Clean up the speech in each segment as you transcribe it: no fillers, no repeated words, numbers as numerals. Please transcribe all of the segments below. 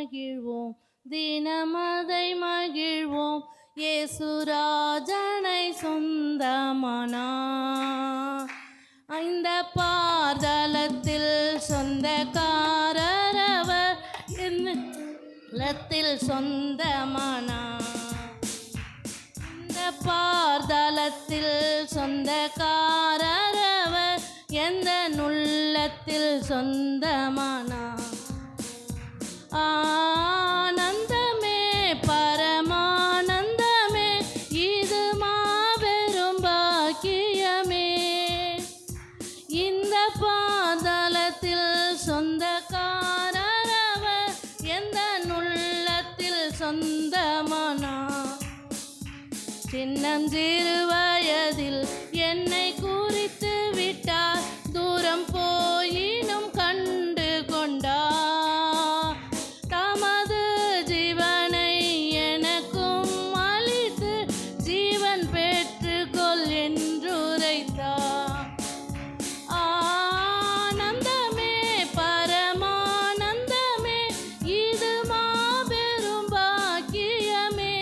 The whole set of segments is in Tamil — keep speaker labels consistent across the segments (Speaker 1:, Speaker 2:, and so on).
Speaker 1: மகிழ்வோம், தினமதை மகிழ்வோம். இயேசுராஜனை சொந்தமானா இந்த பார்தலத்தில் சொந்தக்காரரவர், என்னத்தில் சொந்தமானா இந்த பார்தலத்தில் சொந்தக்காரரவர், எந்த நுள்ளத்தில் சொந்தமானா. ஆனந்தமே பரமானந்தமே, இது மாபெரும் பாக்கியமே. இந்த பாதலத்தில் சொந்தக்காரரவர், எந்த நுள்ளத்தில் சொந்தமானா. சின்னம் சிறு வயதில் என்னை குறித்து விட்டார், தூரம் போயினும் கண்டு கொண்டார். தமது ஜீவனை எனக்கும் அளித்து, ஜீவன் பெற்றுக்கொள் என்றுரைத்தார். ஆனந்தமே பரமானந்தமே, இது மாபெரும் பாக்கியமே.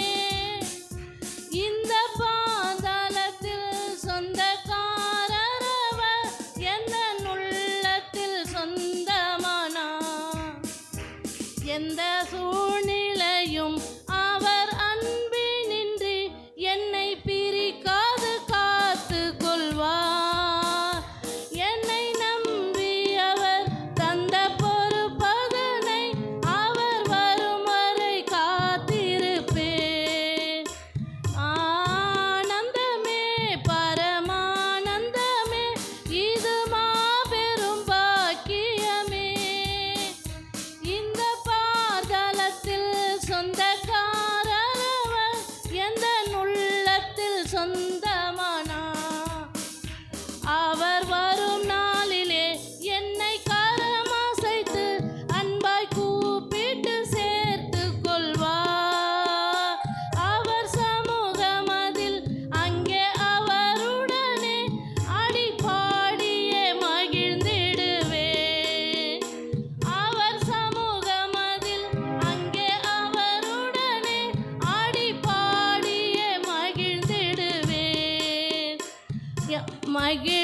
Speaker 1: இந்த பாதாளத்தில் சொந்தக்காரரவர், எந்த நுள்ளத்தில் சொந்தமானா. எந்த சூழ்நிலையும் அவர் அன்பினின்றி என்னை பிரிக்காது காத்து கொள்வார். என்னை நம்பி அவர் தந்த பொறுப்பதனை, அவர் வரும் வரை காத்திருப்பேன். ஆனந்தமே பரமானந்தமே, இது மாபெரும் பாக்கியமே. இந்த பார்தலத்தில் சொந்தக்காரரவர், எந்த நுள்ளத்தில் சொந்தமானா. அவர் வரும் நாளிலே என்னை கரமசைத்து, அன்பாய் கூப்பிட்டு சேர்த்து கொள்வார். அவர் சமூகமதில் அங்கே அவருடனே அடிபாடியே மகிழ்ந்திடுவேன். அவர் சமூகமதில் அங்கே அவருடனே அடிபாடியே மகிழ்ந்திடுவேன். மகிழ்